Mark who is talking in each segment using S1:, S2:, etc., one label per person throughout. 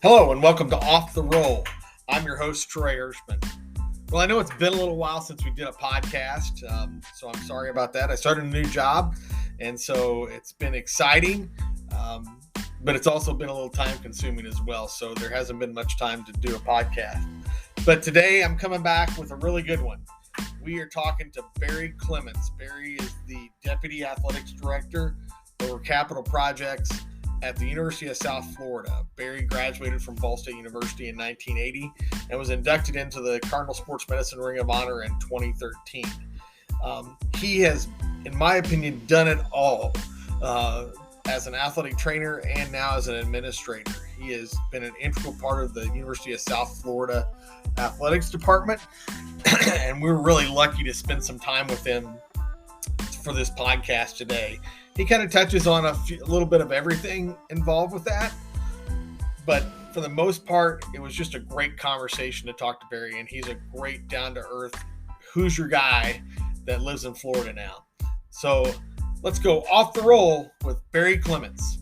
S1: Hello and welcome to Off the Roll. I'm your host, Troy Hirschman. Well, I know it's been a little while since we did a podcast, so I'm sorry about that. I started a new job, and so it's been exciting, but it's also been a little time-consuming as well, so there hasn't been much time to do a podcast. But today I'm coming back with a really good one. We are talking to Barry Clements. Barry is the Deputy Athletics Director over Capital Projects at the University of South Florida. Barry graduated from Ball State University in 1980 and was inducted into the Cardinal Sports Medicine Ring of Honor in 2013. He has, in my opinion, done it all as an athletic trainer and now as an administrator. He has been an integral part of the University of South Florida athletics department, and we're really lucky to spend some time with him for this podcast today. He kind of touches on a little bit of everything involved with that, but for the most part, it was just a great conversation to talk to Barry, and he's a great down-to-earth Hoosier guy that lives in Florida now. So let's go off the roll with Barry Clements.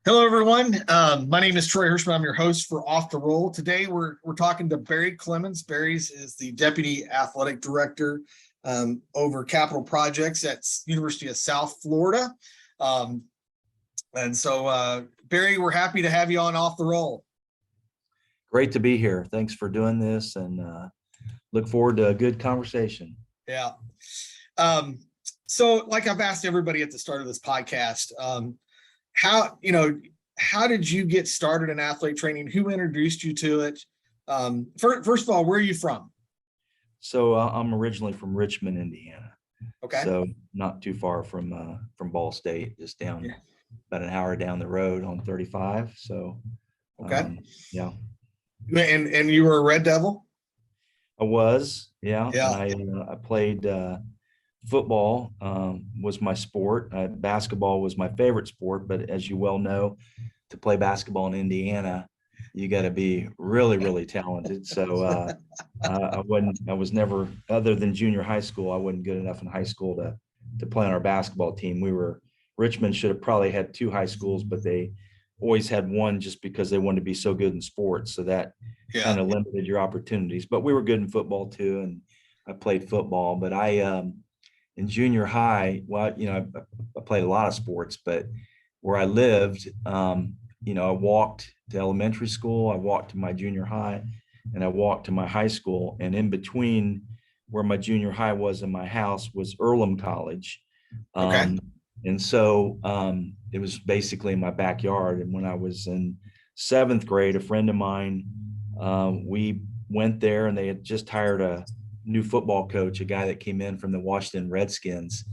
S1: Hello, everyone. My name is Troy Hirschman. I'm your host for Off the Roll. Today, we're talking to Barry Clements. Barry is the Deputy Athletic Director over Capital Projects at University of South Florida. And so, Barry, we're happy to have you on Off the Roll.
S2: Great to be here. Thanks for doing this, and look forward to a good conversation.
S1: Yeah. So, like I've asked everybody at the start of this podcast, how did you get started in athlete training? Who introduced you to it? First of all, where are you from?
S2: So I'm originally from Richmond, Indiana.
S1: Okay.
S2: So not too far from Ball State, just down about an hour down the road on 35. So
S1: okay.
S2: Yeah.
S1: And you were a Red Devil?
S2: I was, yeah.
S1: Yeah.
S2: I played football was my sport. Basketball was my favorite sport, but as you well know, to play basketball in Indiana, you got to be really, really talented. So I was never, other than junior high school, I wasn't good enough in high school to play on our basketball team. Richmond should have probably had two high schools, but they always had one just because they wanted to be so good in sports. So that kind of limited your opportunities. But we were good in football too, and I played football. But in junior high, well, I played a lot of sports, but where I lived, I walked to elementary school, I walked to my junior high, and I walked to my high school. And in between where my junior high was and my house was Earlham College.
S1: Okay.
S2: And so it was basically in my backyard. And when I was in seventh grade, a friend of mine, we went there, and they had just hired a new football coach, a guy that came in from the Washington Redskins,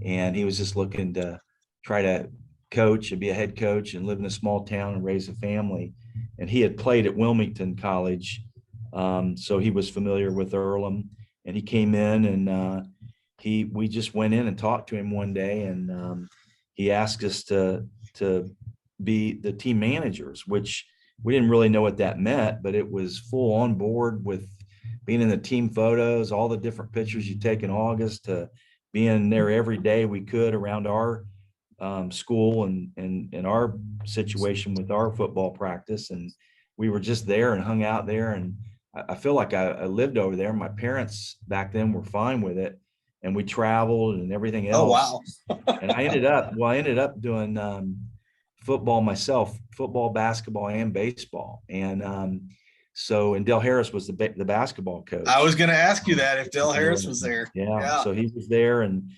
S2: and he was just looking to try to coach and be a head coach and live in a small town and raise a family. And he had played at Wilmington College, so he was familiar with Earlham. And he came in, and we just went in and talked to him one day, and he asked us to be the team managers, which we didn't really know what that meant, but it was full on board with being in the team photos, all the different pictures you take in August, to being there every day we could around our school and our situation with our football practice. And we were just there and hung out there. And I feel like I lived over there. My parents back then were fine with it, and we traveled and everything else.
S1: Oh, wow.
S2: And I ended up doing football myself, football, basketball, and baseball. And and Dale Harris was the basketball coach.
S1: I was going to ask you that if Dale Harris was there.
S2: Yeah. So he was there, and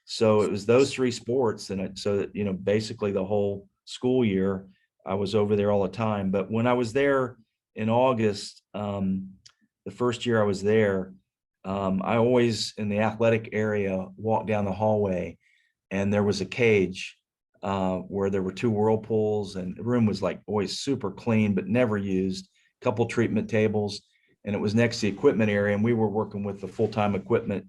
S2: so it was those three sports, and basically the whole school year I was over there all the time. But when I was there in August, the first year I was there, I always in the athletic area walked down the hallway, and there was a cage where there were two whirlpools, and the room was like always super clean, but never used, a couple treatment tables, and it was next to the equipment area. And we were working with the full-time equipment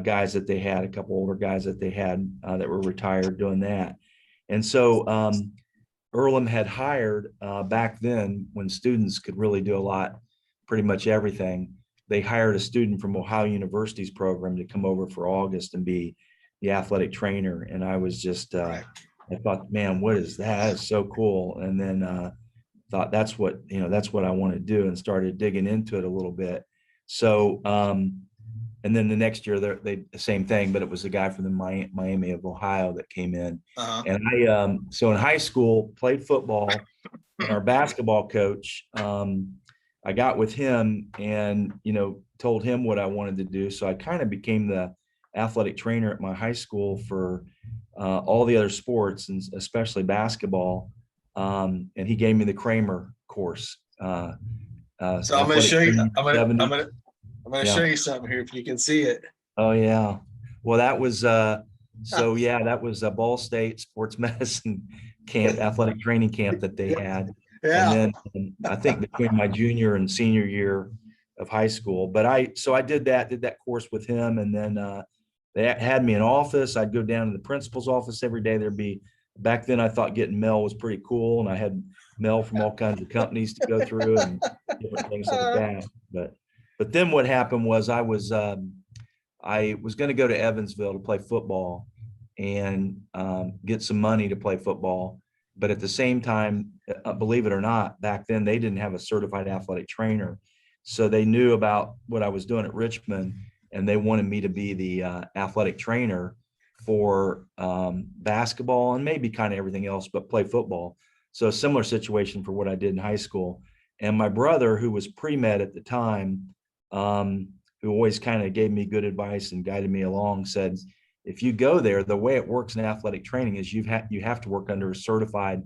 S2: guys that they had, a couple older guys that they had that were retired doing that. And so Earlham had hired back then, when students could really do a lot, pretty much everything, they hired a student from Ohio University's program to come over for August and be the athletic trainer. And I was just,
S1: Right.
S2: I thought, man, what is that? It's so cool. And then thought that's what I want to do, and started digging into it a little bit. So, and then the next year they the same thing, but it was a guy from the Miami of Ohio that came in. And I, so in high school, played football, and our basketball coach, I got with him and, told him what I wanted to do. So I kind of became the athletic trainer at my high school for all the other sports, and especially basketball. And he gave me the Kramer course.
S1: So I'm going to show you. I'm going to show you something here if you can see it.
S2: Oh yeah. Well, that was that was a Ball State sports medicine camp, athletic training camp that they had.
S1: Yeah.
S2: And then I think between my junior and senior year of high school, but I did that course with him. And then they had me in office. I'd go down to the principal's office every day. Back then I thought getting mail was pretty cool. And I had mail from all kinds of companies to go through and different things like that. But then what happened was I was going to go to Evansville to play football and get some money to play football. But at the same time, believe it or not, back then they didn't have a certified athletic trainer. So they knew about what I was doing at Richmond, and they wanted me to be the athletic trainer for basketball and maybe kind of everything else, but play football. So a similar situation for what I did in high school. And my brother, who was pre-med at the time, who always kind of gave me good advice and guided me along, said, if you go there, the way it works in athletic training is you have to work under a certified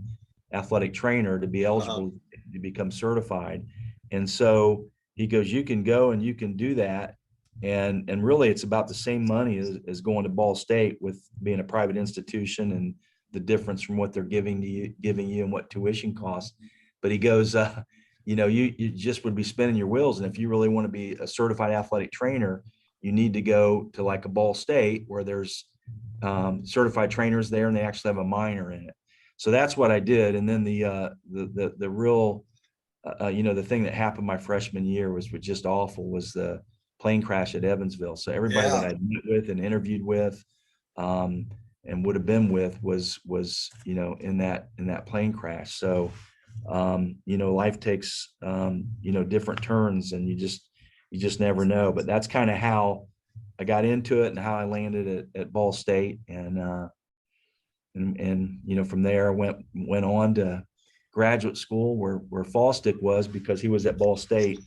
S2: athletic trainer to be eligible to become certified. And so he goes, you can go and you can do that. And really it's about the same money as going to Ball State, with being a private institution and the difference from what they're giving you and what tuition costs. But he goes, you just would be spinning your wheels. And if you really want to be a certified athletic trainer, you need to go to like a Ball State where there's certified trainers there, and they actually have a minor in it. So that's what I did. And then the real, the thing that happened my freshman year was just awful, was the plane crash at Evansville. So everybody that I met with and interviewed with and would have been with was in that plane crash. So life takes different turns, and you just never know. But that's kind of how I got into it and how I landed at Ball State. And from there I went on to graduate school where Fallstick was, because he was at Ball State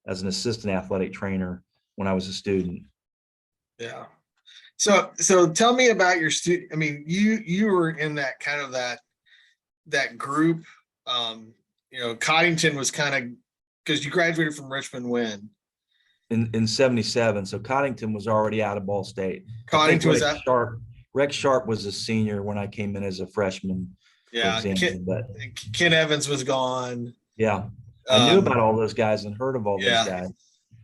S2: as an assistant athletic trainer when I was a student.
S1: Yeah. So tell me about your student. I mean, you were in that kind of that group. Coddington was kind of, because you graduated from Richmond when?
S2: In 77. So Coddington was already out of Ball State.
S1: Coddington was out.
S2: Rex Sharp was a senior when I came in as a freshman.
S1: Yeah. Ken Evans was gone.
S2: Yeah. I knew about all those guys and heard of all those guys,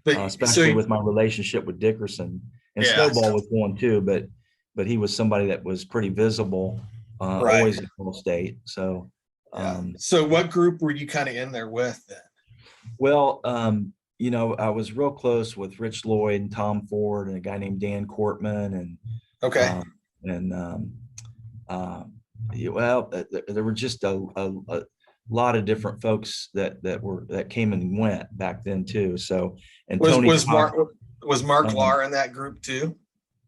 S2: but especially with my relationship with Dickerson, and Snowball was going too, but he was somebody that was pretty visible, always at Ball State. So,
S1: so what group were you kind of in there with then?
S2: Well, I was real close with Rich Lloyd and Tom Ford and a guy named Dan Cortman, and there were just a lot of different folks that came and went back then too. So, and
S1: was Mark Lahr in that group too?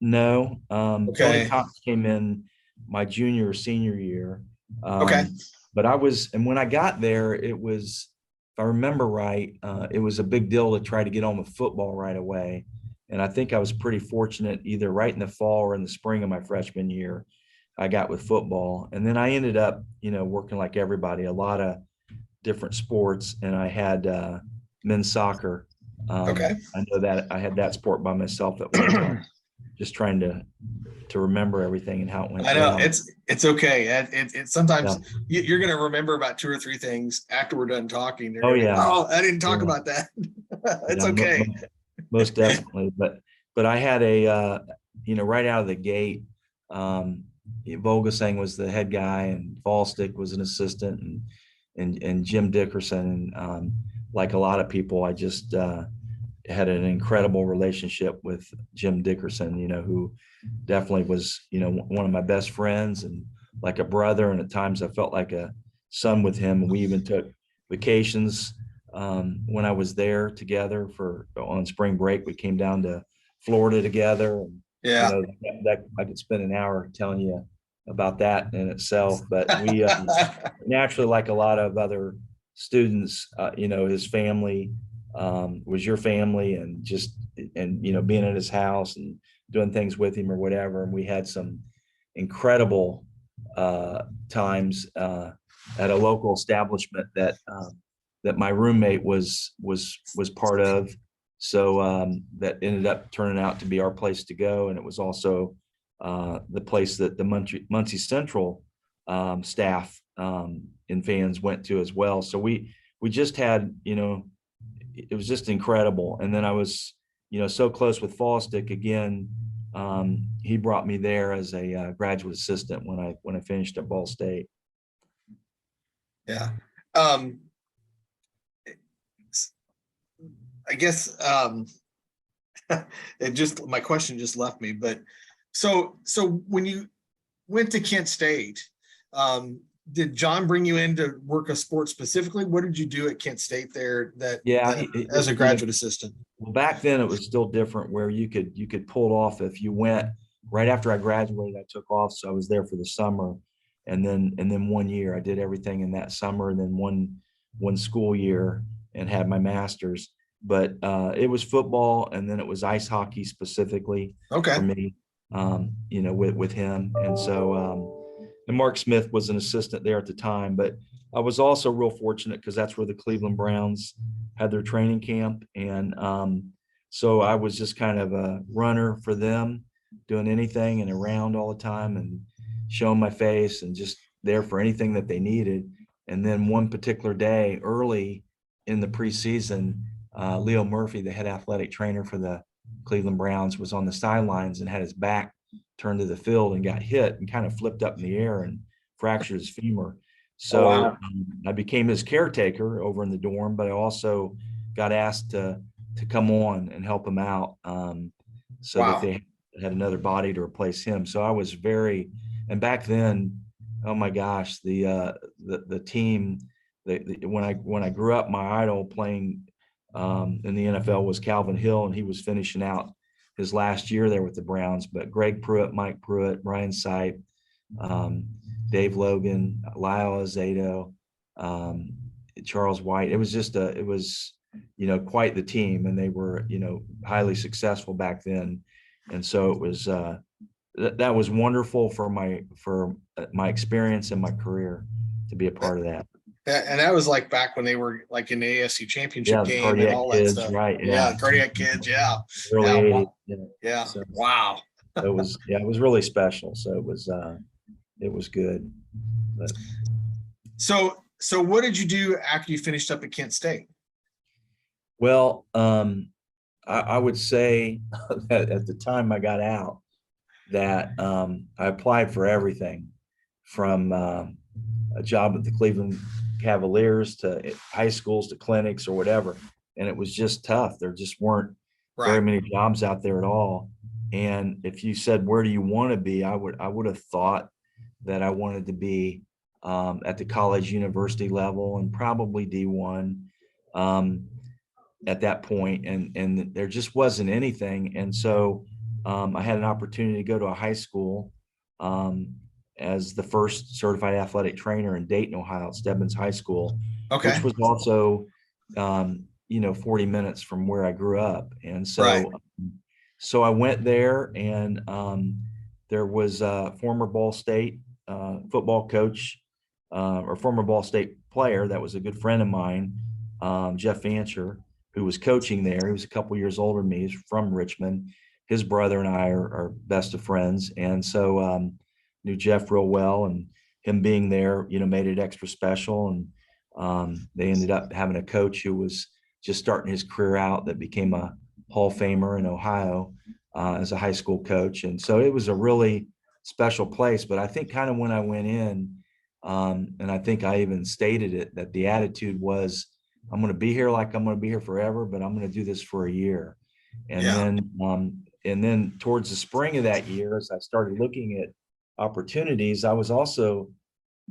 S2: No. Tony Cox came in my junior or senior year. But and when I got there, it was, if I remember right, it was a big deal to try to get on with football right away. And I think I was pretty fortunate, either right in the fall or in the spring of my freshman year, I got with football. And then I ended up, working like everybody, a lot of different sports. And I had men's soccer. I know that I had that sport by myself at one time, just trying to remember everything and how it went.
S1: I know it's okay. It's sometimes you're going to remember about 2 or 3 things after we're done talking. I didn't talk about that. It's okay.
S2: Most definitely. But I had a, right out of the gate, Vogelzang was the head guy, and Fallstick was an assistant, and Jim Dickerson. And like a lot of people, I just, had an incredible relationship with Jim Dickerson, who definitely was, one of my best friends and like a brother. And at times I felt like a son with him. And we even took vacations when I was there together on spring break. We came down to Florida together. And,
S1: Yeah.
S2: that I could spend an hour telling you about that in itself. But we naturally, like a lot of other students, his family was your family, and being at his house and doing things with him or whatever. And we had some incredible times at a local establishment that my roommate was part of. So that ended up turning out to be our place to go, and it was also the place that the Muncie Central staff and fans went to as well. So we just had, it was just incredible. And then I was, so close with Fosdick again. He brought me there as a graduate assistant when I finished at Ball State.
S1: Yeah. I guess my question just left me, but so when you went to Kent State, did John bring you in to work a sport specifically? What did you do at Kent State there as a graduate assistant?
S2: Well, back then it was still different, where you could pull it off if you went right after I graduated. I took off, so I was there for the summer, and then 1 year I did everything in that summer, and then one school year and had my master's. But it was football, and then it was ice hockey specifically for me, with him. And so, and Mark Smith was an assistant there at the time, but I was also real fortunate because that's where the Cleveland Browns had their training camp. And so I was just kind of a runner for them, doing anything and around all the time and showing my face and just there for anything that they needed. And then one particular day early in the preseason, Leo Murphy, the head athletic trainer for the Cleveland Browns, was on the sidelines and had his back turned to the field and got hit and kind of flipped up in the air and fractured his femur. So I became his caretaker over in the dorm, but I also got asked to come on and help him out that they had another body to replace him. So I was and back then, oh my gosh, the team, when I grew up, my idol playing in the NFL was Calvin Hill, and he was finishing out his last year there with the Browns. But Greg Pruitt, Mike Pruitt, Brian Sipe, Dave Logan, Lyle Azedo, Charles White. It was just quite the team, and they were, highly successful back then. And so it was, that was wonderful for my experience and my career to be a part of that.
S1: And that was like back when they were like in the AFC Championship game and all
S2: kids,
S1: that stuff.
S2: Right.
S1: Yeah. Cardiac Kids. Yeah.
S2: Early 80s.
S1: Yeah.
S2: So
S1: wow.
S2: It was really special. So it was good. But.
S1: So what did you do after you finished up at Kent State?
S2: Well, I would say that at the time I got out that I applied for everything from a job at the Cleveland Cavaliers to high schools to clinics or whatever. And it was just tough. There just weren't very many jobs out there at all. And if you said, where do you want to be? I would have thought that I wanted to be at the college university level and probably D1 at that point. And there just wasn't anything. And so I had an opportunity to go to a high school as the first certified athletic trainer in Dayton, Ohio, at Stebbins High School, which was also, 40 minutes from where I grew up. And so, so I went there, and there was a former Ball State football coach or former Ball State player that was a good friend of mine, Jeff Fancher, who was coaching there. He was a couple years older than me. He's from Richmond. His brother and I are best of friends. And so knew Jeff real well, and him being there, made it extra special. And they ended up having a coach who was just starting his career out that became a Hall of Famer in Ohio as a high school coach. And so it was a really special place. But I think kind of when I went in, and I think I even stated it, that the attitude was I'm going to be here like I'm going to be here forever, but I'm going to do this for a year. And
S1: Yeah.
S2: then towards the spring of that year, as I started looking at opportunities, I was also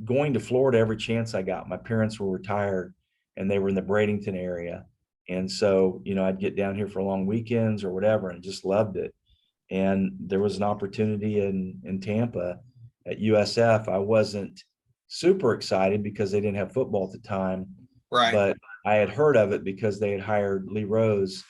S2: going to Florida every chance I got. My parents were retired and they were in the Bradenton area. And so, I'd get down here for long weekends or whatever and just loved it. And there was an opportunity in Tampa at USF. I wasn't super excited because they didn't have football at the time,
S1: Right.
S2: but I had heard of it because they had hired Lee Rose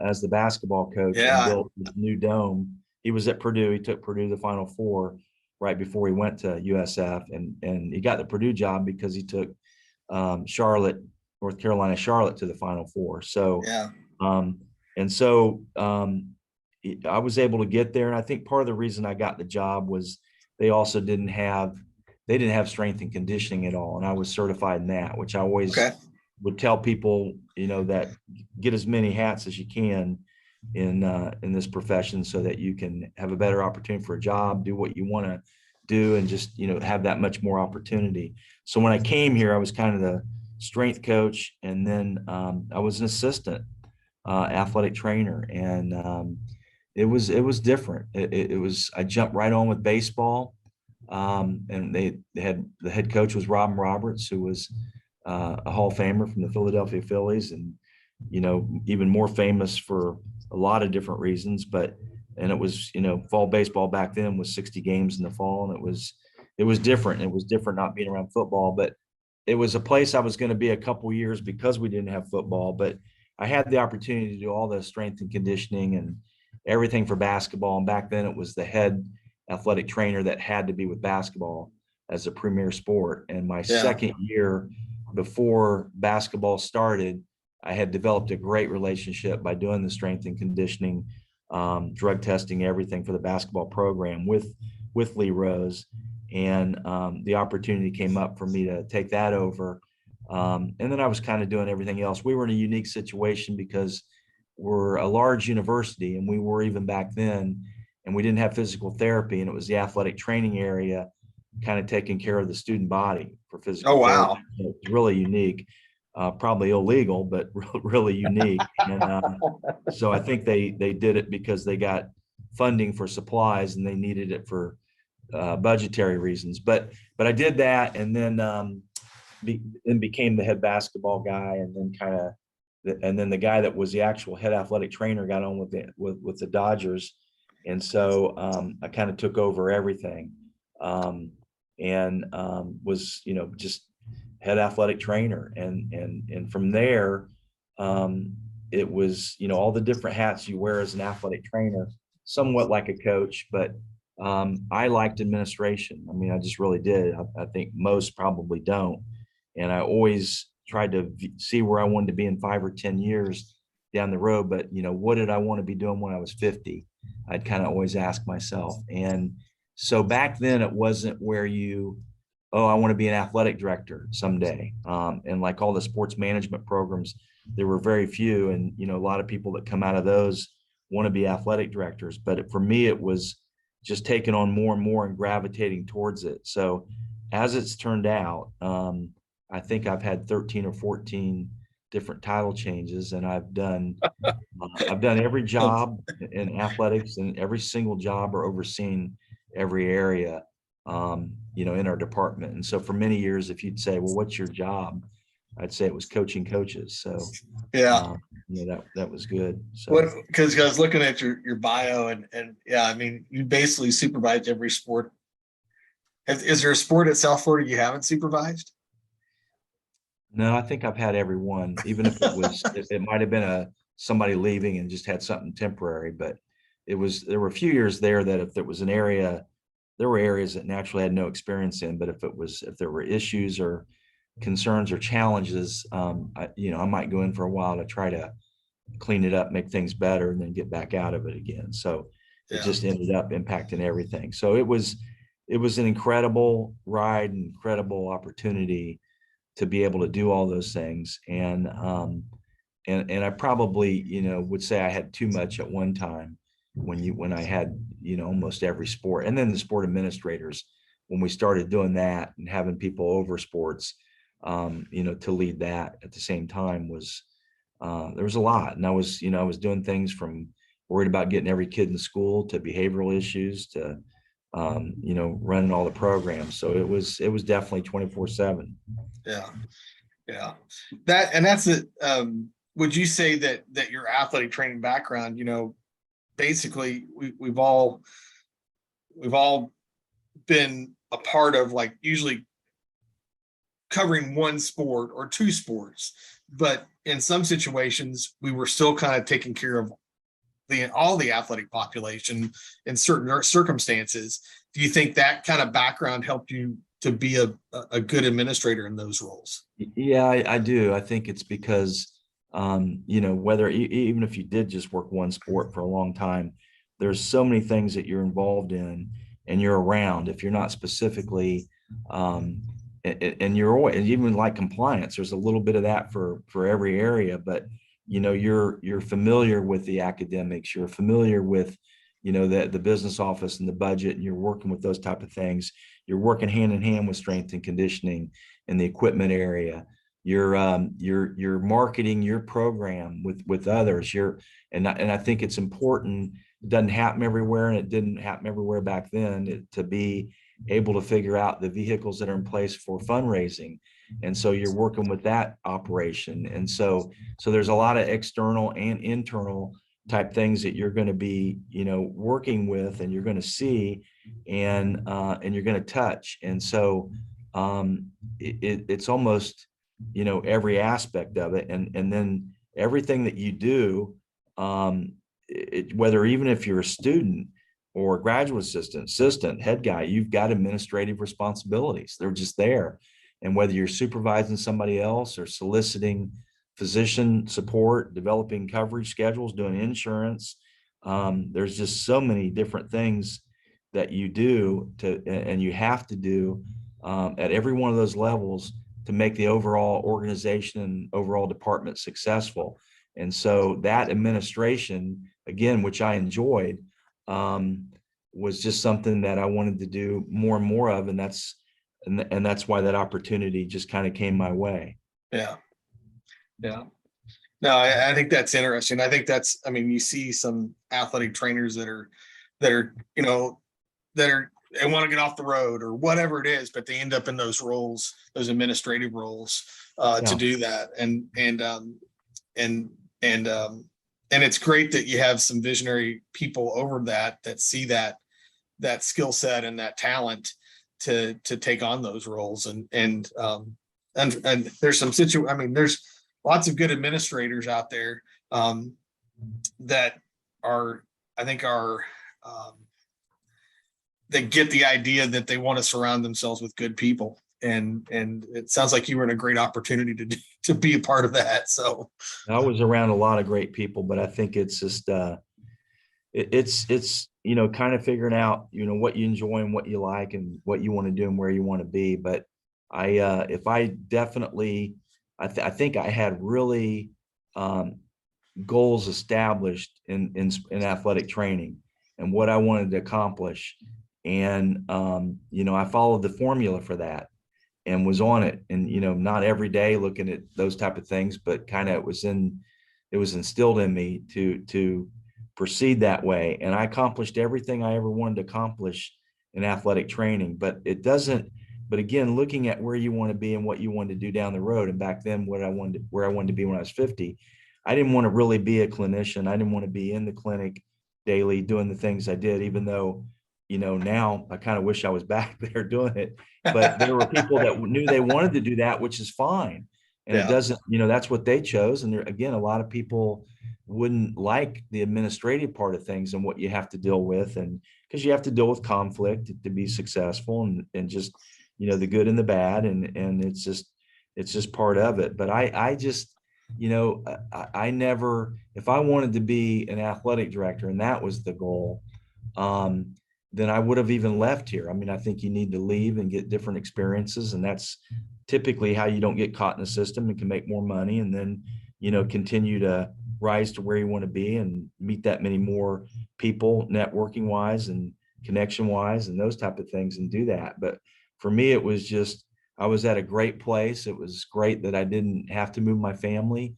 S2: as the basketball coach and
S1: Yeah.
S2: built this new dome. He was at Purdue. He took Purdue to the Final Four right before he went to USF, and he got the Purdue job because he took Charlotte, North Carolina, Charlotte to the Final Four. So,
S1: Yeah.
S2: um, and so I was able to get there, and I think part of the reason I got the job was they also didn't have strength and conditioning at all, and I was certified in that, which I always would tell people, that get as many hats as you can in this profession so that you can have a better opportunity for a job, do what you want to do, and just have that much more opportunity. So when I came here, I was kind of the strength coach, and then I was an assistant athletic trainer, and it was different. It was I jumped right on with baseball, and they had the head coach was Robin Roberts, who was a Hall of Famer from the Philadelphia Phillies, and even more famous for a lot of different reasons. And it was fall baseball back then was 60 games in the fall, and it was different. It was different not being around football, but it was a place I was going to be a couple years because we didn't have football. But I had the opportunity to do all the strength and conditioning and everything for basketball. And back then it was the head athletic trainer that had to be with basketball as a premier sport. And my second year before basketball started, I had developed a great relationship by doing the strength and conditioning, drug testing, everything for the basketball program with Lee Rose. And the opportunity came up for me to take that over. And then I was kind of doing everything else. We were in a unique situation because we're a large university, and we were even back then, and we didn't have physical therapy, and it was the athletic training area kind of taking care of the student body for physical therapy. So it's really unique, probably illegal, but really unique. And so I think they did it because they got funding for supplies and they needed it for budgetary reasons. But I did that, and then became the head basketball guy, and then the guy that was the actual head athletic trainer got on with the Dodgers, and so I kind of took over everything, and was just head athletic trainer, and from there it was all the different hats you wear as an athletic trainer, somewhat like a coach, but I liked administration. I mean, I just really did. I think most probably don't. And I always tried to see where I wanted to be in 5 or 10 years down the road. But, what did I want to be doing when I was 50? I'd kind of always ask myself. And so back then it wasn't where I want to be an athletic director someday. And like all the sports management programs, there were very few. And, a lot of people that come out of those want to be athletic directors. But for me, it was just taking on more and more and gravitating towards it. So as it's turned out, I think I've had 13 or 14 different title changes, and I've done every job in athletics, and every single job or overseen every area, in our department. And so for many years, if you'd say, well, what's your job? I'd say it was coaching coaches. So that was good. So
S1: because I was looking at your bio, and yeah, I mean, you basically supervised every sport. Is there a sport at South Florida you haven't supervised?
S2: No, I think I've had every one, even if it might have been somebody leaving and just had something temporary, but there were a few years there that if there was an area, there were areas that naturally had no experience in, but if there were issues or concerns or challenges, I might go in for a while to try to clean it up, make things better, and then get back out of it again. So it just ended up impacting everything. So it was an incredible ride, incredible opportunity to be able to do all those things. And I probably, would say I had too much at one time when I had, almost every sport. And then the sport administrators, when we started doing that and having people over sports, to lead that at the same time was, there was a lot. And I was doing things from worried about getting every kid in school to behavioral issues to, running all the programs. So it was definitely 24/7.
S1: Yeah. Yeah. That's it. Would you say that your athletic training background, basically we've all been a part of, like, usually covering one sport or two sports, but in some situations we were still kind of taking care of all the athletic population in certain circumstances. Do you think that kind of background helped you to be a good administrator in those roles?
S2: Yeah, I do. I think it's because, whether even if you did just work one sport for a long time, there's so many things that you're involved in and you're around. If you're not specifically, and you're always, and even like compliance, there's a little bit of that for every area. But you're familiar with the academics, you're familiar with, the business office and the budget, and you're working with those type of things. You're working hand in hand with strength and conditioning in the equipment area. You're marketing your program with others. And I think it's important. It doesn't happen everywhere, and it didn't happen everywhere back then, to be able to figure out the vehicles that are in place for fundraising. And so you're working with that operation. And so there's a lot of external and internal type things that you're going to be, working with, and you're going to see, and you're going to touch. And so it's almost, every aspect of it. And then everything that you do, whether even if you're a student or a graduate assistant, head guy, you've got administrative responsibilities. They're just there. And whether you're supervising somebody else or soliciting physician support, developing coverage schedules, doing insurance, there's just so many different things that you do and you have to do, at every one of those levels, to make the overall organization and overall department successful. And so that administration, again, which I enjoyed, was just something that I wanted to do more and more of. And that's why that opportunity just kind of came my way.
S1: Yeah. Yeah. No, I think that's interesting. I think I mean, you see some athletic trainers that are, they want to get off the road or whatever it is, but they end up in those roles, those administrative roles, to do that. And it's great that you have some visionary people over that see that skill set and that talent to take on those roles. And there's I mean, there's lots of good administrators out there, that are, I think that get the idea that they want to surround themselves with good people. And it sounds like you were in a great opportunity to be a part of that. So
S2: I was around a lot of great people, but I think it's just, it's kind of figuring out, what you enjoy and what you like and what you want to do and where you want to be. But if I definitely, I think I had really, goals established in athletic training and what I wanted to accomplish. And, I followed the formula for that and was on it. And, not every day looking at those type of things, but kind of it was instilled in me to proceed that way. And I accomplished everything I ever wanted to accomplish in athletic training. But again, looking at where you want to be and what you want to do down the road. And back then, where I wanted to be when I was 50, I didn't want to really be a clinician. I didn't want to be in the clinic daily doing the things I did, even though, now I kind of wish I was back there doing it. But there were people that knew they wanted to do that, which is fine. And It doesn't, that's what they chose. And there, again, a lot of people wouldn't like the administrative part of things and what you have to deal with. And because you have to deal with conflict to be successful, and just, the good and the bad. And it's just part of it. But I just, I never, if I wanted to be an athletic director and that was the goal, then I would have even left here. I mean, I think you need to leave and get different experiences. And that's typically how you don't get caught in the system and can make more money. And then, continue to rise to where you want to be and meet that many more people, networking wise and connection wise and those type of things, and do that. But for me, it was just, I was at a great place. It was great that I didn't have to move my family.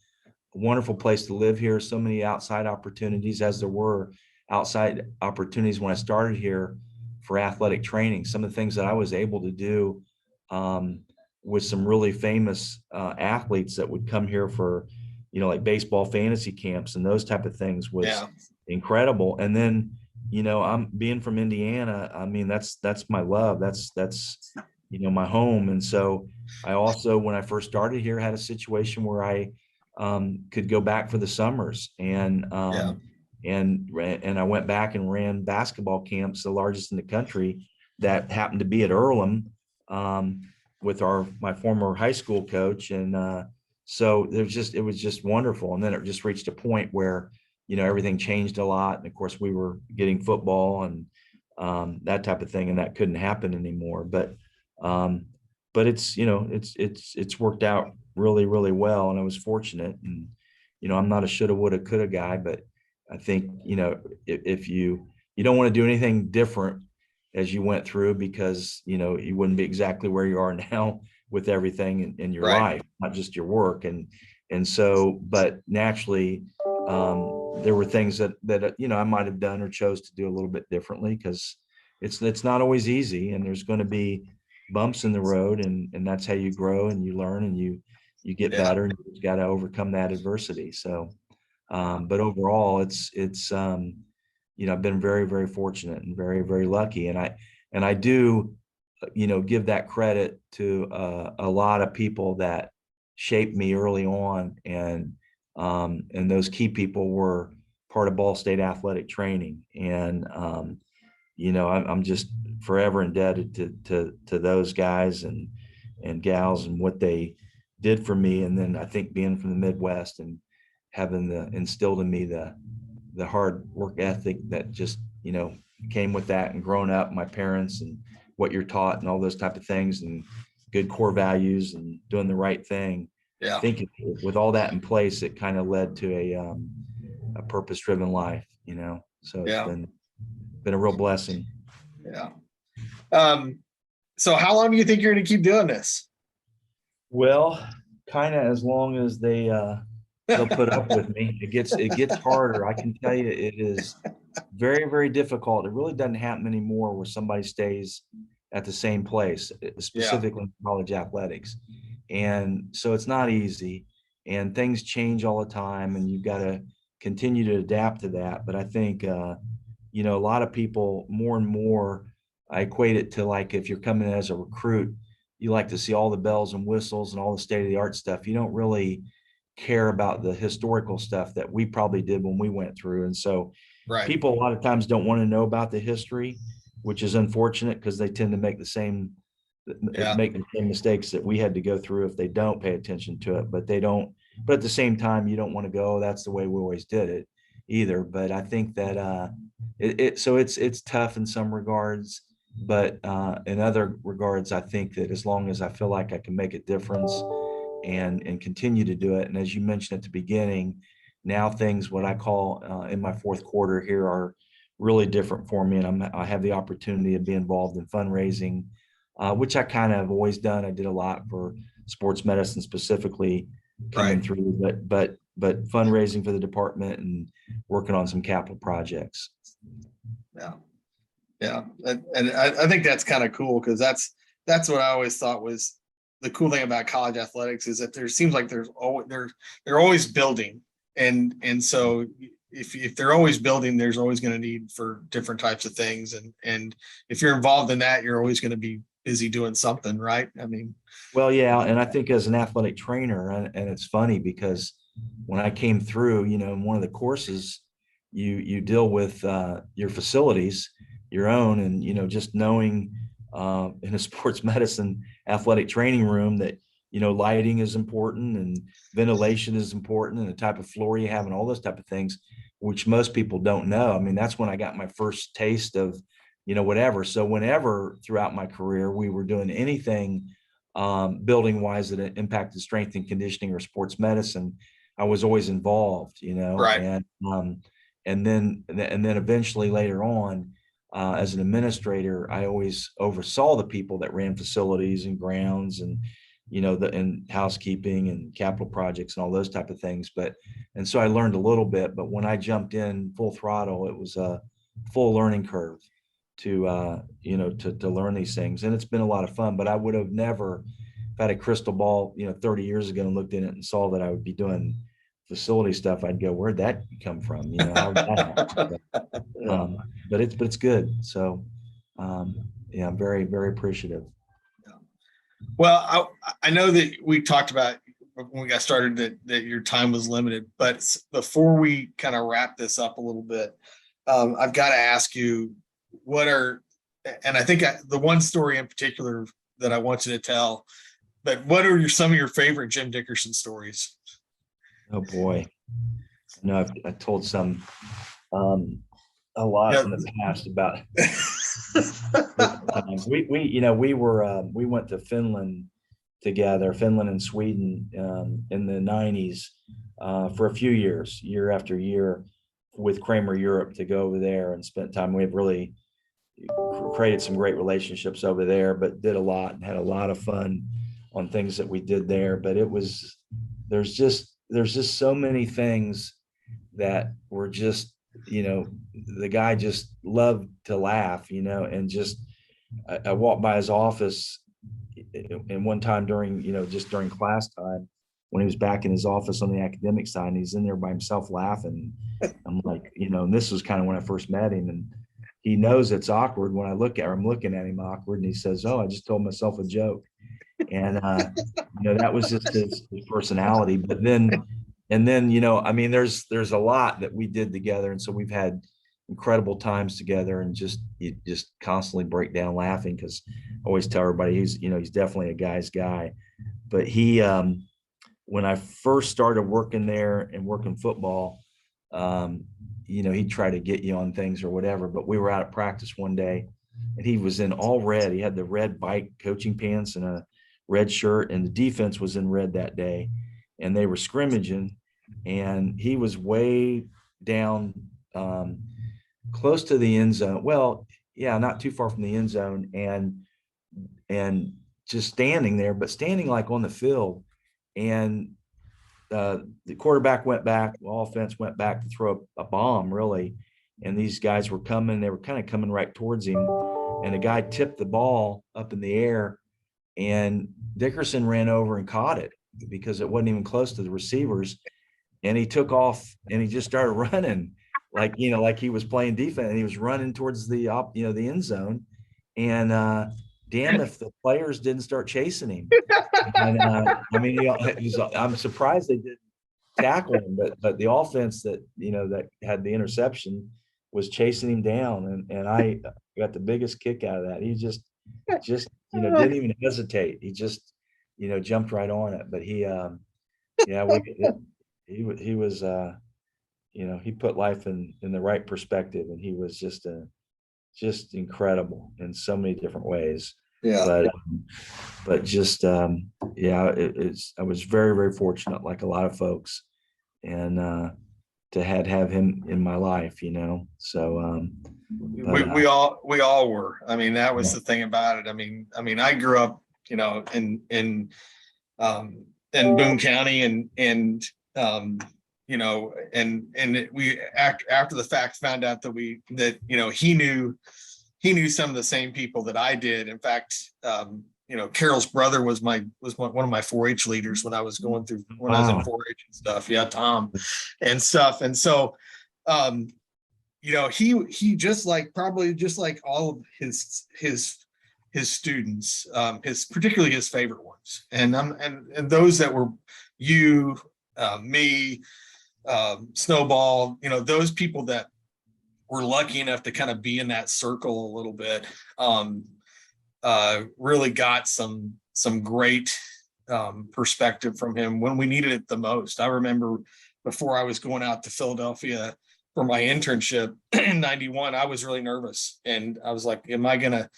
S2: A wonderful place to live here. So many outside opportunities, as there were outside opportunities when I started here for athletic training. Some of the things that I was able to do um, with some really famous athletes that would come here for, like baseball fantasy camps and those type of things was
S1: Yeah.
S2: incredible. And then, I'm being from Indiana. I mean, that's my love. That's my home. And so I also, when I first started here, had a situation where I could go back for the summers,
S1: Yeah.
S2: and I went back and ran basketball camps, the largest in the country, that happened to be at Earlham, with my former high school coach. And so it was just wonderful. And then it just reached a point where, everything changed a lot. And of course we were getting football and that type of thing, and that couldn't happen anymore. Um, but it's worked out really, really well. And I was fortunate. And, I'm not a shoulda, woulda, coulda guy, but I think, if you don't want to do anything different as you went through, because, you wouldn't be exactly where you are now with everything in your
S1: Right.
S2: life, not just your work. And so, but naturally, there were things that I might have done or chose to do a little bit differently, because it's not always easy, and there's going to be bumps in the road, and that's how you grow and you learn and you get
S1: Yeah.
S2: better, and you got to overcome that adversity. So but overall, I've been very, very fortunate and very, very lucky. And I do, give that credit to a lot of people that shaped me early on. And those key people were part of Ball State athletic training. And, I'm just forever indebted to those guys and gals and what they did for me. And then I think being from the Midwest and having instilled in me the hard work ethic that just, came with that, and growing up, my parents and what you're taught and all those type of things, and good core values and doing the right thing. I
S1: Yeah.
S2: think with all that in place, it kind of led to a purpose driven life, so it's
S1: Yeah.
S2: been a real blessing.
S1: Yeah. So how long do you think you're going to keep doing this?
S2: Well, kind of as long as they'll put up with me. It gets harder. I can tell you, it is very, very difficult. It really doesn't happen anymore where somebody stays at the same place,
S1: Yeah.
S2: specifically in college athletics. And so it's not easy, and things change all the time, and you've got to continue to adapt to that. But I think, a lot of people more and more, I equate it to, like, if you're coming in as a recruit, you like to see all the bells and whistles and all the state of the art stuff. You don't really care about the historical stuff that we probably did when we went through. And so
S1: Right.
S2: people a lot of times don't want to know about the history, which is unfortunate, because they tend to make the same
S1: Yeah.
S2: mistakes that we had to go through if they don't pay attention to it. But they don't. But at the same time, you don't want to go, "Oh, that's the way we always did it," either. But I think that it's tough in some regards, but in other regards, I think that as long as I feel like I can make a difference and continue to do it. And as you mentioned at the beginning, now things, what I call in my fourth quarter here, are really different for me. And I have the opportunity to be involved in fundraising, which I kind of have always done. I did a lot for sports medicine specifically coming
S1: Right.
S2: through, but fundraising for the department and working on some capital projects.
S1: Yeah. Yeah. And I think that's kind of cool, because that's what I always thought was the cool thing about college athletics, is that there seems like they're always building. And so if they're always building, there's always going to need for different types of things. And if you're involved in that, you're always going to be busy doing something, right? I mean,
S2: Well, yeah, and I think as an athletic trainer, and it's funny because when I came through, in one of the courses, you deal with your facilities, your own, and just knowing in a sports medicine athletic training room that lighting is important and ventilation is important, and the type of floor you have and all those type of things, which most people don't know. I mean, that's when I got my first taste of whatever. So whenever throughout my career we were doing anything building wise that impacted strength and conditioning or sports medicine, I was always involved,
S1: right.
S2: and then eventually later on, as an administrator, I always oversaw the people that ran facilities and grounds and, and housekeeping and capital projects and all those type of things. And so I learned a little bit, but when I jumped in full throttle, it was a full learning curve to learn these things. And it's been a lot of fun, but I would have never, if I had a crystal ball, 30 years ago and looked in it and saw that I would be doing facility stuff, I'd go, where'd that come from? How did that happen? But it's good. So, yeah, I'm very, very appreciative.
S1: Well, I know that we talked about when we got started that your time was limited, but before we kind of wrap this up a little bit, I've got to ask you, and I think the one story in particular that I want you to tell, but what are some of your favorite Jim Dickerson stories?
S2: Oh boy. No, I told some, a lot in the past about we went to Finland together, Finland and Sweden, in the 90s, for a few years, year after year, with Kramer Europe, to go over there and spend time. We've really created some great relationships over there, but did a lot and had a lot of fun on things that we did there. But there's just so many things that were just, the guy just loved to laugh, and just, I walked by his office and one time during, just during class time, when he was back in his office on the academic side, and he's in there by himself laughing. I'm like, and this was kind of when I first met him, and he knows it's awkward when I look at him, I'm looking at him awkward, and he says, "Oh, I just told myself a joke." And, that was just his personality. But then, there's a lot that we did together. And so we've had incredible times together, and you just constantly break down laughing, because I always tell everybody he's definitely a guy's guy. But he, when I first started working there and working football, he'd try to get you on things or whatever. But we were out at practice one day, and he was in all red. He had the red bike coaching pants and a red shirt, and the defense was in red that day, and they were scrimmaging, and he was way down, close to the end zone. Well, yeah, not too far from the end zone, and just standing there, but standing like on the field. And the quarterback went back, the offense went back to throw a bomb, really. And these guys were coming, they were kind of coming right towards him. And the guy tipped the ball up in the air, and Dickerson ran over and caught it because it wasn't even close to the receivers. And he took off and he just started running like he was playing defense, and he was running towards the end zone. And damn if the players didn't start chasing him. And I'm surprised they didn't tackle him, but the offense that had the interception was chasing him down, and I got the biggest kick out of that. He just didn't even hesitate. He just jumped right on it. But he was he put life in the right perspective, and he was just incredible in so many different ways.
S1: Yeah.
S2: But just I was very, very fortunate, like a lot of folks, and to have him in my life, So
S1: we all were. I mean, that was the thing about it. I mean, I grew up, in Boone County, and we after the fact found out that he knew some of the same people that I did. In fact, Carol's brother was one of my 4-H leaders when I was I was in 4-H and stuff. Yeah, Tom and stuff. And so, he probably just like all of his students, particularly his favorite ones, and those that were you, me, Snowball, those people that were lucky enough to kind of be in that circle a little bit, really got some great perspective from him when we needed it the most. I remember before I was going out to Philadelphia for my internship in 91, I was really nervous, and I was like, am I gonna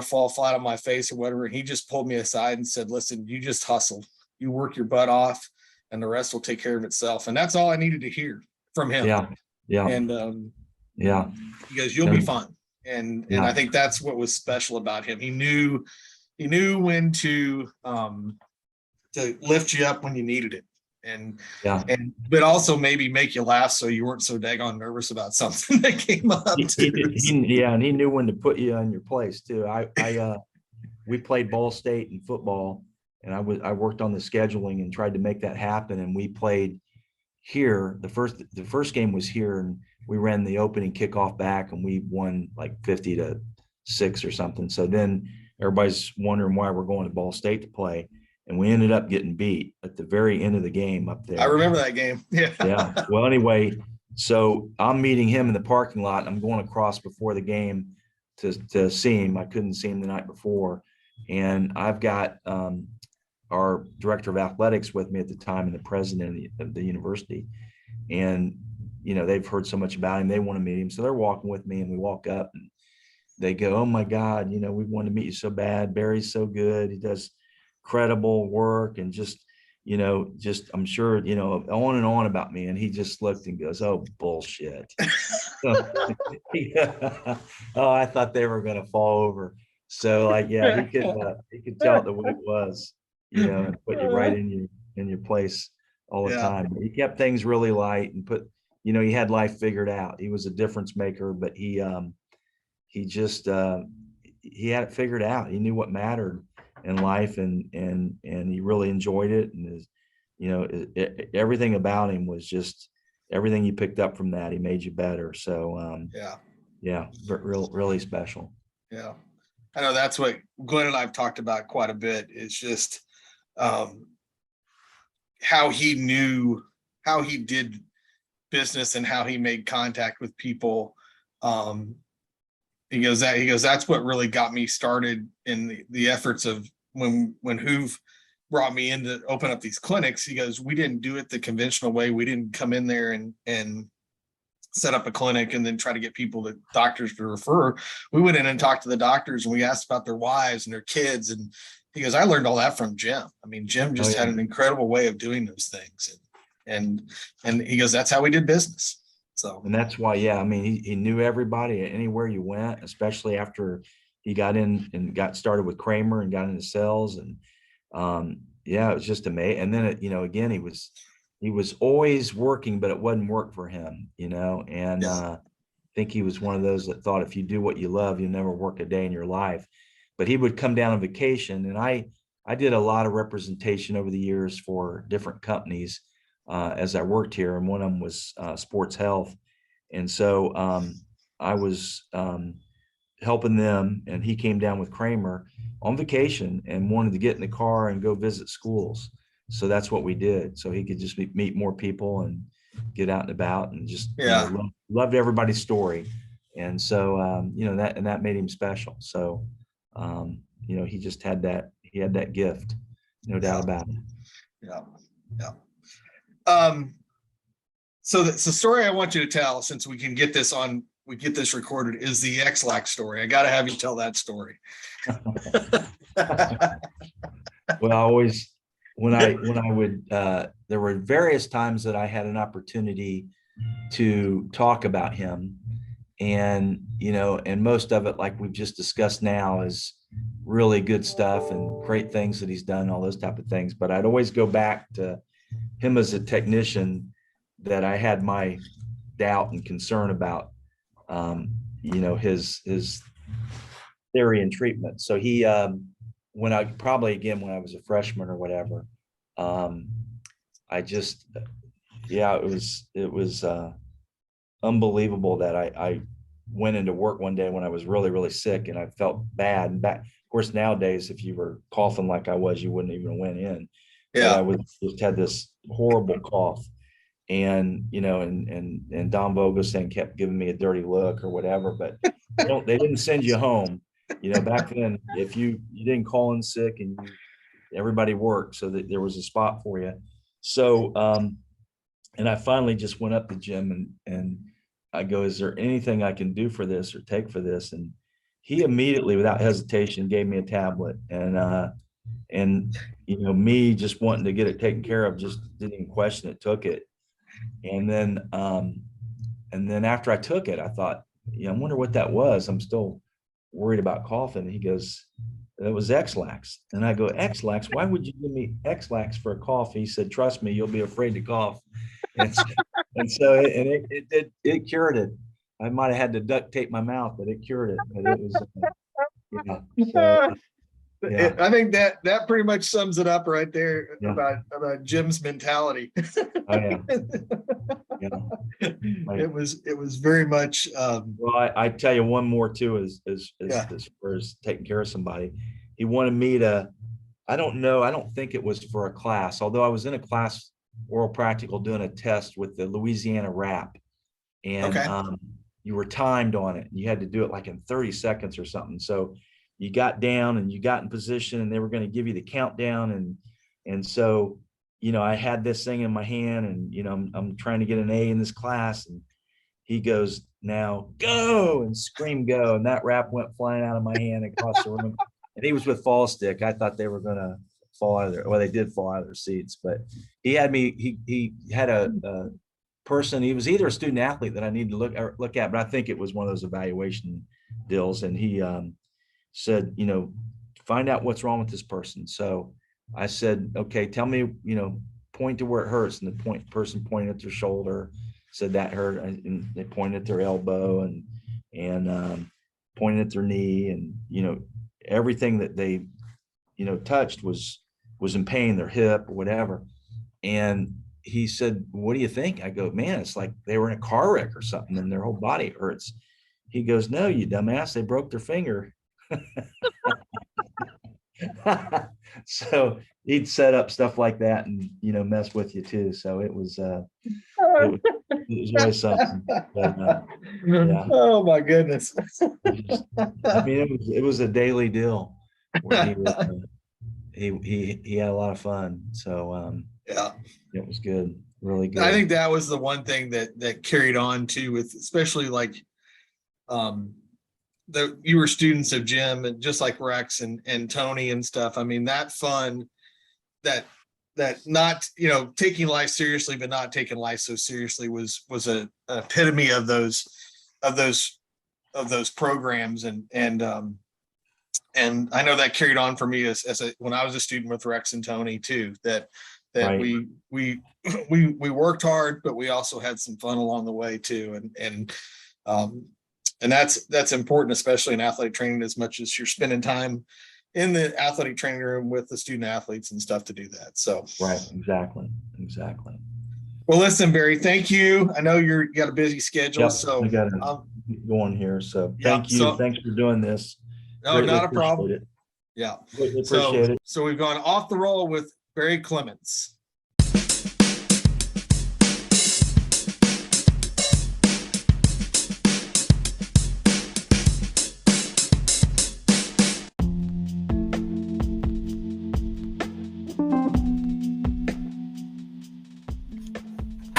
S1: fall flat on my face or whatever? And he just pulled me aside and said, "Listen, you just hustle, you work your butt off, and the rest will take care of itself." And that's all I needed to hear from him.
S2: Yeah.
S1: And he goes, "You'll be fine." And I
S2: Yeah.
S1: think that's what was special about him. He knew when to lift you up when you needed it, and
S2: Yeah.
S1: but also maybe make you laugh so you weren't so daggone nervous about something that came up too.
S2: Yeah, and he knew when to put you in your place too. We played Ball State in football, and I worked on the scheduling and tried to make that happen. And we played here. The first game was here, and we ran the opening kickoff back, and we won like 50-6 or something. So then everybody's wondering why we're going to Ball State to play, and we ended up getting beat at the very end of the game up
S1: I
S2: there.
S1: remember that game. Yeah.
S2: Yeah. Well, anyway, so I'm meeting him in the parking lot, and I'm going across before the game to see him. I couldn't see him the night before, and I've got our director of athletics with me at the time and the president of the university, and they've heard so much about him, they want to meet him, so they're walking with me, and we walk up, and they go, "Oh my God, we want to meet you so bad. Barry's so good. He does credible work," and just I'm sure, on and on about me. And he just looked and goes, "Oh, bullshit." Yeah. Oh, I thought they were going to fall over. So like, yeah, he could tell it the way it was, and put you right in your place all the
S1: Yeah.
S2: time. He kept things really light and he had life figured out. He was a difference maker, but he just he had it figured out. He knew what mattered in life, and he really enjoyed it. And everything about him was just everything you picked up from that. He made you better. So yeah, really special.
S1: Yeah. I know that's what Glenn and I've talked about quite a bit. It's just how he knew how he did business and how he made contact with people. He goes, that's what really got me started in the efforts of when Hoove brought me in to open up these clinics. He goes, we didn't do it the conventional way. We didn't come in there and set up a clinic and then try to get people to doctors to refer. We went in and talked to the doctors, and we asked about their wives and their kids. And he goes, I learned all that from Jim. I mean, Jim just had an incredible way of doing those things. And he goes, that's how we did business. So,
S2: and that's why, yeah, I mean, he knew everybody anywhere you went, especially after he got in and got started with Kramer and got into sales. And yeah, it was just amazing. And then, again, he was always working, but it wasn't work for him, and I think he was one of those that thought if you do what you love, you'll never work a day in your life. But he would come down on vacation, and I did a lot of representation over the years for different companies as I worked here, and one of them was Sports Health. And so I was helping them, and he came down with Kramer on vacation and wanted to get in the car and go visit schools. So that's what we did. So he could just meet more people and get out and about, and just loved everybody's story. And so that made him special. So he just had that gift, no doubt about it.
S1: Yeah. So the story I want you to tell, since we get this recorded, is the X-Lax story. I got to have you tell that story.
S2: Well, always when I would, there were various times that I had an opportunity to talk about him, and and most of it, like we've just discussed now, is really good stuff and great things that he's done, all those type of things. But I'd always go back to him as a technician, that I had my doubt and concern about, his theory and treatment. So he, when I was a freshman or whatever, I just, it was unbelievable that I went into work one day when I was really, really sick, and I felt bad. And of course, nowadays, if you were coughing like I was, you wouldn't even went in.
S1: Yeah.
S2: But I just had this horrible cough, and and Don Vogelstein kept giving me a dirty look or whatever. But they didn't send you home. Back then, if you didn't call in sick, and everybody worked, so that there was a spot for you. So and I finally just went up to Jim and I go, is there anything I can do for this or take for this? And he immediately, without hesitation, gave me a tablet. And me just wanting to get it taken care of, just didn't even question it, took it. And then after I took it, I thought, I wonder what that was. I'm still worried about coughing. He goes, it was X-Lax. And I go, X-Lax? Why would you give me X-Lax for a cough? He said, trust me, you'll be afraid to cough. And so, it cured it. I might have had to duct tape my mouth, but it cured it. But it was, yeah. So, yeah.
S1: I think that pretty much sums it up right there
S2: Yeah.
S1: about Jim's mentality.
S2: Oh yeah. Yeah.
S1: It was very much.
S2: Well, I tell you one more too, as
S1: Yeah.
S2: far as taking care of somebody. He wanted me to, I don't think it was for a class, although I was in a class, oral practical, doing a test with the Louisiana rap. And
S1: Okay.
S2: you were timed on it. You had to do it like in 30 seconds or something. So you got down and you got in position, and they were going to give you the countdown. And so, I had this thing in my hand, and, I'm trying to get an A in this class. And he goes, now go, and scream go. And that rap went flying out of my hand across the room. And he was with fall stick. I thought they were going to fall out of their, well, they did fall out of their seats, but he had me, he had a person, he was either a student athlete that I needed to look at, but I think it was one of those evaluation deals. And he said, find out what's wrong with this person. So I said, okay, tell me, point to where it hurts. And the person pointed at their shoulder, said that hurt. And they pointed at their elbow and pointed at their knee, and, everything that they, touched was in pain, their hip or whatever. And he said, what do you think? I go, man, it's like they were in a car wreck or something and their whole body hurts. He goes, no, you dumbass, they broke their finger. So he'd set up stuff like that and, mess with you too. So it was really something. But, yeah.
S1: Oh my goodness.
S2: It was a daily deal where he had a lot of fun. So
S1: Yeah.
S2: it was good, really good.
S1: I think that was the one thing that carried on too, with especially like you were students of Jim, and just like Rex and Tony and stuff. I mean, that fun, that not, taking life seriously, but not taking life so seriously was an epitome of those programs. And I know that carried on for me when I was a student with Rex and Tony too, that right. we worked hard, but we also had some fun along the way too. And that's important, especially in athletic training, as much as you're spending time in the athletic training room with the student athletes and stuff, to do that. So,
S2: right. Exactly.
S1: Well, listen, Barry, thank you. I know you got a busy schedule,
S2: yep,
S1: so
S2: I got to go on here. So thank you. Thanks for doing this.
S1: No, greatly not a problem. It. Yeah.
S2: Greatly appreciate it.
S1: So we've gone off the roll with Barry Clements.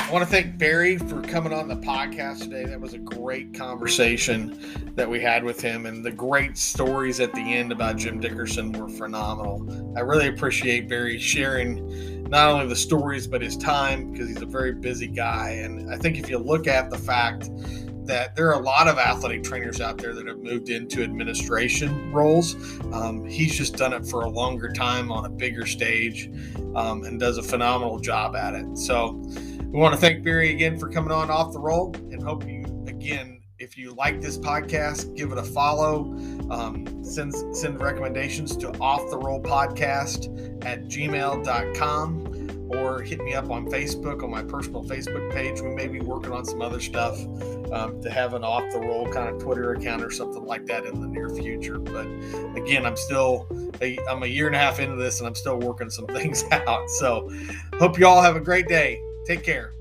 S1: I want to thank Barry for coming on the podcast today. That was a great conversation that we had with him, and the great stories at the end about Jim Dickerson were phenomenal. I really appreciate Barry sharing not only the stories, but his time, because he's a very busy guy. And I think if you look at the fact that there are a lot of athletic trainers out there that have moved into administration roles, he's just done it for a longer time on a bigger stage, and does a phenomenal job at it. So we want to thank Barry again for coming on Off the Roll, and hope you, again, if you like this podcast, give it a follow. Send recommendations to offtherollpodcast@gmail.com, or hit me up on Facebook, on my personal Facebook page. We may be working on some other stuff to have an Off the Roll kind of Twitter account or something like that in the near future. But again, I'm a year and a half into this, and I'm still working some things out. So hope you all have a great day. Take care.